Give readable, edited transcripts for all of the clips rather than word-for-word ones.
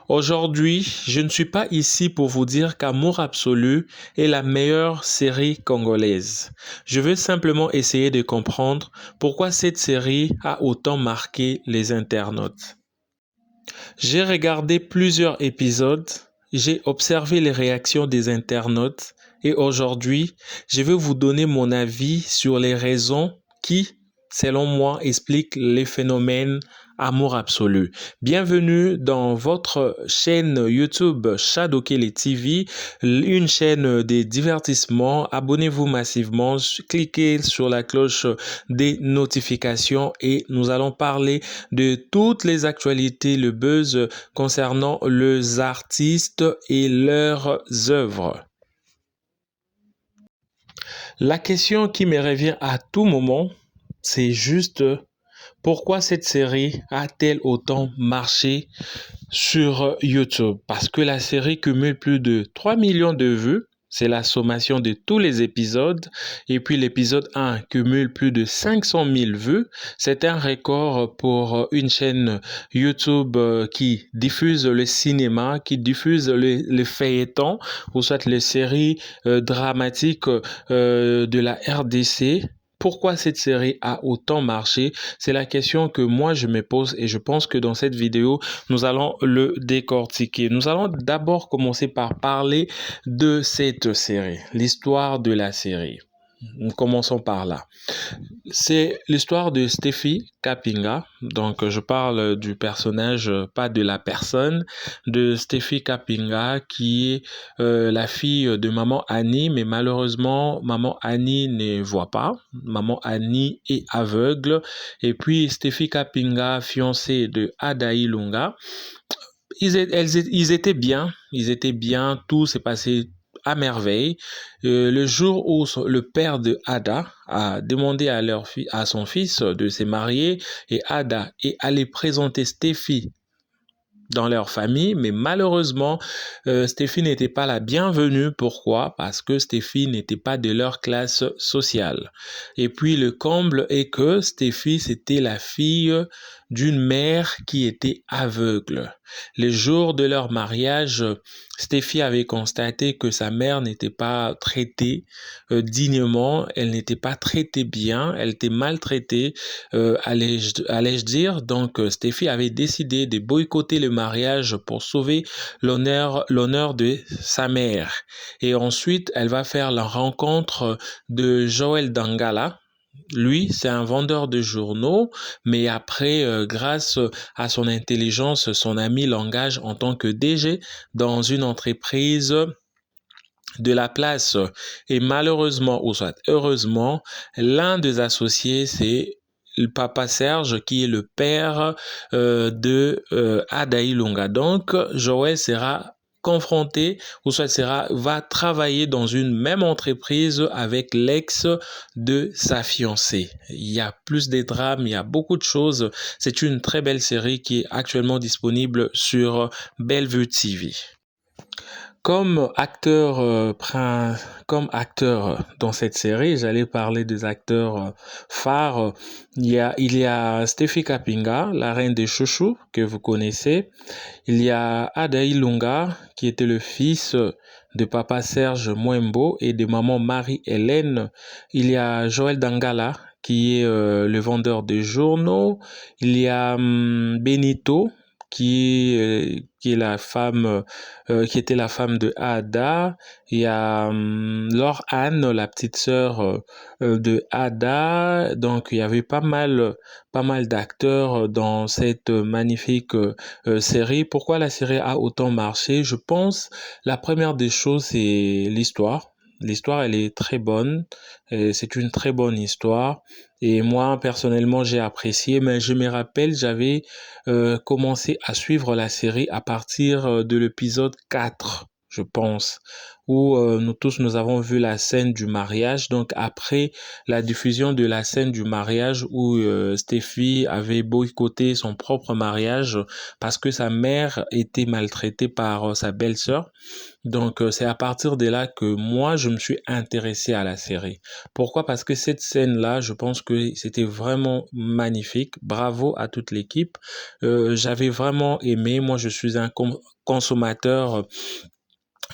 Aujourd'hui, je ne suis pas ici pour vous dire qu'Amour Absolu est la meilleure série congolaise. Je veux simplement essayer de comprendre pourquoi cette série a autant marqué les internautes. J'ai regardé plusieurs épisodes, j'ai observé les réactions des internautes et aujourd'hui, je vais vous donner mon avis sur les raisons qui, selon moi, expliquent les phénomènes Amour Absolu. Bienvenue dans votre chaîne YouTube Shadokele TV, une chaîne de divertissement. Abonnez-vous massivement, cliquez sur la cloche des notifications et nous allons parler de toutes les actualités, le buzz concernant les artistes et leurs œuvres. La question qui me revient à tout moment, c'est juste pourquoi cette série a-t-elle autant marché sur YouTube? Parce que la série cumule plus de 3 millions de vues. C'est la sommation de tous les épisodes. Et puis l'épisode 1 cumule plus de 500 000 vues. C'est un record pour une chaîne YouTube qui diffuse le cinéma, qui diffuse les feuilletons ou soit les séries dramatiques de la RDC. Pourquoi cette série a autant marché? C'est la question que moi je me pose et je pense que dans cette vidéo, nous allons le décortiquer. Nous allons d'abord commencer par parler de cette série, l'histoire de la série. Commençons par là. C'est l'histoire de Steffi Kapinga. Donc, je parle du personnage, pas de la personne, de Steffi Kapinga, qui est la fille de maman Annie, mais malheureusement, maman Annie ne voit pas. Maman Annie est aveugle. Et puis, Steffi Kapinga, fiancée de Ada Ilunga, ils étaient bien, tout s'est passé à merveille. Le jour où le père de Ada a demandé à son fils de se marier et Ada est allé présenter Steffi dans leur famille, mais malheureusement, Steffi n'était pas la bienvenue. Pourquoi? Parce que Steffi n'était pas de leur classe sociale. Et puis le comble est que Steffi, c'était la fille d'une mère qui était aveugle. Les jours de leur mariage, Steffi avait constaté que sa mère n'était pas traitée dignement, elle n'était pas traitée bien, elle était maltraitée, allais-je dire. Donc, Steffi avait décidé de boycotter le mariage pour sauver l'honneur de sa mère. Et ensuite, elle va faire la rencontre de Joël Dangala. Lui, c'est un vendeur de journaux, mais après, grâce à son intelligence, son ami l'engage en tant que DG dans une entreprise de la place. Et malheureusement, ou soit heureusement, l'un des associés, c'est le papa Serge, qui est le père de Ada Ilunga. Donc, Joël sera confronté ou soit va travailler dans une même entreprise avec l'ex de sa fiancée. Il y a plus de drames, il y a beaucoup de choses. C'est une très belle série qui est actuellement disponible sur Bellevue TV. Comme acteur dans cette série, j'allais parler des acteurs phares. Il y a Steffi Kapinga, la reine des chouchous, que vous connaissez. Il y a Ada Ilunga, qui était le fils de papa Serge Mwembo et de maman Marie-Hélène. Il y a Joël Dangala, qui est le vendeur de journaux. Il y a Benito, qui est la femme, qui était la femme de Ada. Il y a Laure Anne, la petite sœur de Ada. Donc, il y avait pas mal d'acteurs dans cette magnifique série. Pourquoi la série a autant marché? Je pense, la première des choses, c'est l'histoire. L'histoire, elle est très bonne. C'est une très bonne histoire. Et moi, personnellement, j'ai apprécié. Mais je me rappelle, j'avais commencé à suivre la série à partir de l'épisode 4, je pense, où nous tous nous avons vu la scène du mariage. Donc après la diffusion de la scène du mariage où Steffi avait boycotté son propre mariage parce que sa mère était maltraitée par sa belle-sœur. Donc, c'est à partir de là que moi, je me suis intéressé à la série. Pourquoi? Parce que cette scène-là, je pense que c'était vraiment magnifique. Bravo à toute l'équipe. J'avais vraiment aimé. Moi, je suis un consommateur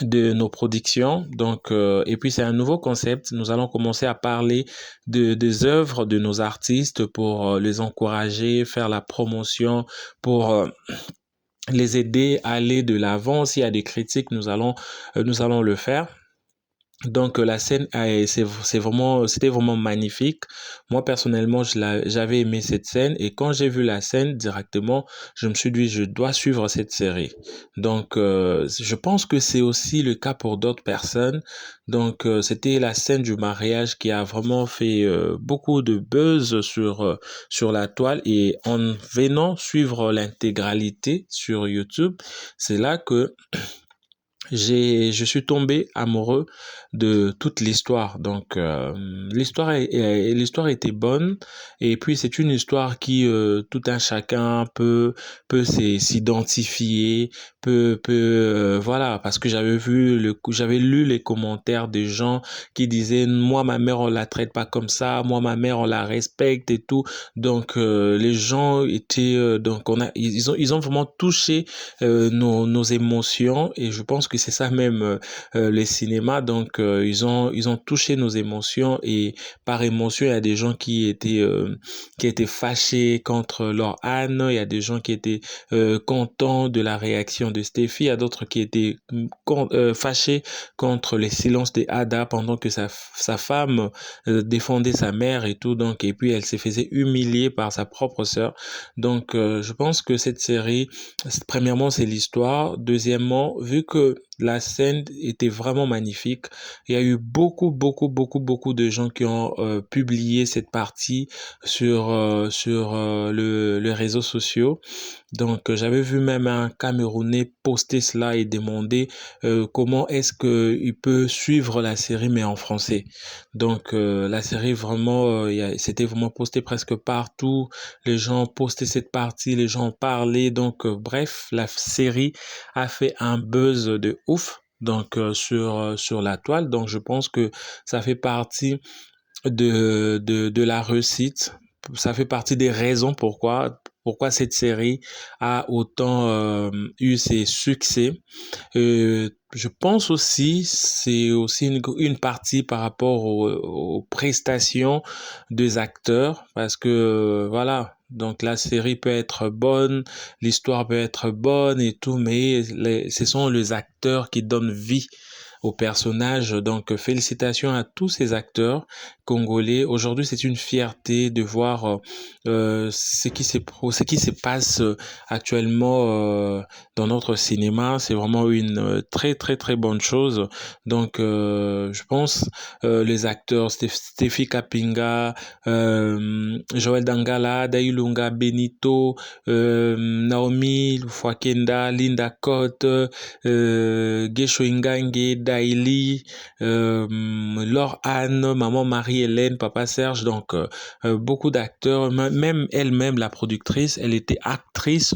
de nos productions. Donc, et puis c'est un nouveau concept. Nous allons commencer à parler des œuvres de nos artistes pour les encourager, faire la promotion, pour les aider à aller de l'avant. S'il y a des critiques, nous allons le faire. Donc la scène c'était vraiment magnifique. Moi personnellement, j'avais aimé cette scène et quand j'ai vu la scène directement, je me suis dit je dois suivre cette série. Donc je pense que c'est aussi le cas pour d'autres personnes. Donc c'était la scène du mariage qui a vraiment fait beaucoup de buzz sur la toile et en venant suivre l'intégralité sur YouTube, c'est là que je suis tombé amoureux de toute l'histoire. Donc, l'histoire était bonne. Et puis, c'est une histoire qui, tout un chacun peut s'identifier, voilà, parce que j'avais lu les commentaires des gens qui disaient, moi, ma mère, on la traite pas comme ça. Moi, ma mère, on la respecte et tout. Donc, les gens étaient, donc, ils ont vraiment touché nos émotions et je pense que c'est ça même les cinémas. Donc ils ont touché nos émotions et par émotion il y a des gens qui étaient fâchés contre leur Anne, il y a des gens qui étaient contents de la réaction de Steffi, il y a d'autres qui étaient fâchés contre les silences de Ada pendant que sa femme défendait sa mère et tout. Donc et puis elle se faisait humilier par sa propre sœur. Donc je pense que cette série, premièrement, c'est l'histoire. Deuxièmement, vu que la scène était vraiment magnifique, il y a eu beaucoup de gens qui ont publié cette partie sur les réseaux sociaux. Donc, j'avais vu même un Camerounais poster cela et demander comment est-ce que il peut suivre la série mais en français. Donc, la série vraiment, c'était vraiment posté presque partout. Les gens postaient cette partie, les gens parlaient. Donc, bref, la série a fait un buzz de ouf. Donc, sur la toile. Donc, je pense que ça fait partie de la réussite. Ça fait partie des raisons pourquoi cette série a autant eu ses succès. Je pense aussi, c'est aussi une partie par rapport aux prestations des acteurs, parce que voilà, donc la série peut être bonne, l'histoire peut être bonne et tout, mais ce sont les acteurs qui donnent vie au personnage. Donc, félicitations à tous ces acteurs congolais. Aujourd'hui, c'est une fierté de voir ce qui se passe actuellement dans notre cinéma. C'est vraiment une très bonne chose. Donc, je pense les acteurs Steffi Kapinga, Joël Dangala, Dailunga Benito, Naomi Fwakenda, Linda Cotte, Gesho Ingange, Daily, Laure Anne, Maman Marie-Hélène, Papa Serge, donc beaucoup d'acteurs, même elle-même, la productrice, elle était actrice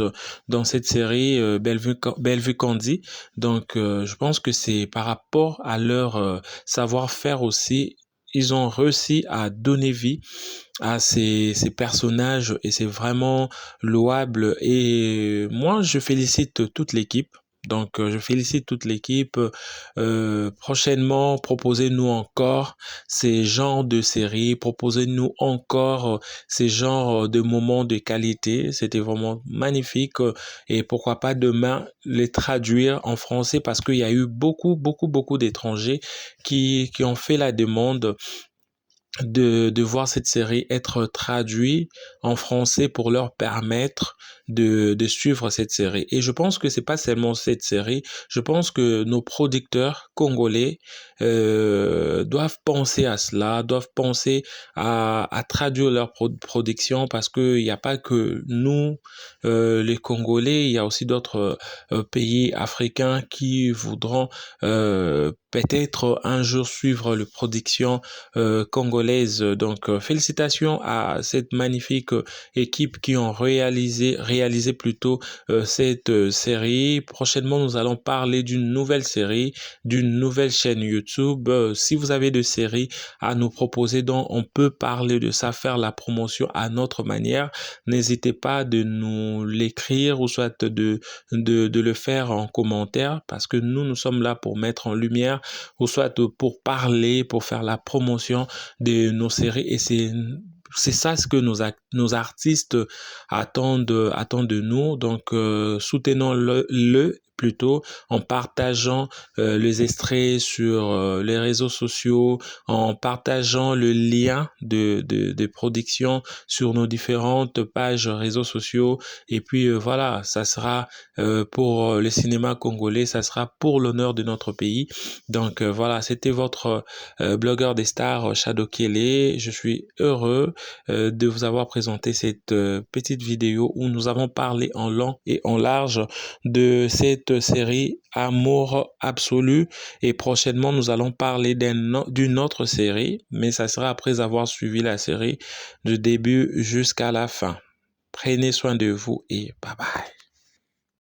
dans cette série Bellevue Candy. Donc je pense que c'est par rapport à leur savoir-faire aussi, ils ont réussi à donner vie à ces personnages et c'est vraiment louable. Et moi, je félicite toute l'équipe. Donc, je félicite toute l'équipe. Prochainement, proposez-nous encore ces genres de séries, proposez-nous encore ces genres de moments de qualité. C'était vraiment magnifique. Et pourquoi pas demain les traduire en français parce qu'il y a eu beaucoup d'étrangers qui ont fait la demande de voir cette série être traduite en français pour leur permettre de suivre cette série. Et je pense que c'est pas seulement cette série, je pense que nos producteurs congolais doivent penser à cela, doivent penser à traduire leur production parce qu'il n'y a pas que nous, les Congolais, il y a aussi d'autres pays africains qui voudront peut-être un jour suivre les productions congolaise. Donc, félicitations à cette magnifique équipe qui ont réalisé plutôt cette série. Prochainement, nous allons parler d'une nouvelle série, d'une nouvelle chaîne YouTube. Si vous avez des séries à nous proposer, dont on peut parler de ça, faire la promotion à notre manière, n'hésitez pas de nous l'écrire ou soit de le faire en commentaire parce que nous sommes là pour mettre en lumière ou soit pour parler, pour faire la promotion de nos séries et c'est ça ce que nos artistes attendent de nous. Donc, soutenons-le plutôt en partageant les extraits sur les réseaux sociaux, en partageant le lien de production sur nos différentes pages réseaux sociaux. Et puis voilà, ça sera pour le cinéma congolais, ça sera pour l'honneur de notre pays. Donc voilà, c'était votre blogueur des stars Shadow Kele. Je suis heureux de vous avoir présenté cette petite vidéo où nous avons parlé en long et en large de cette série Amour absolu et prochainement nous allons parler d'une autre série, mais ça sera après avoir suivi la série du début jusqu'à la fin. Prenez soin de vous et bye bye.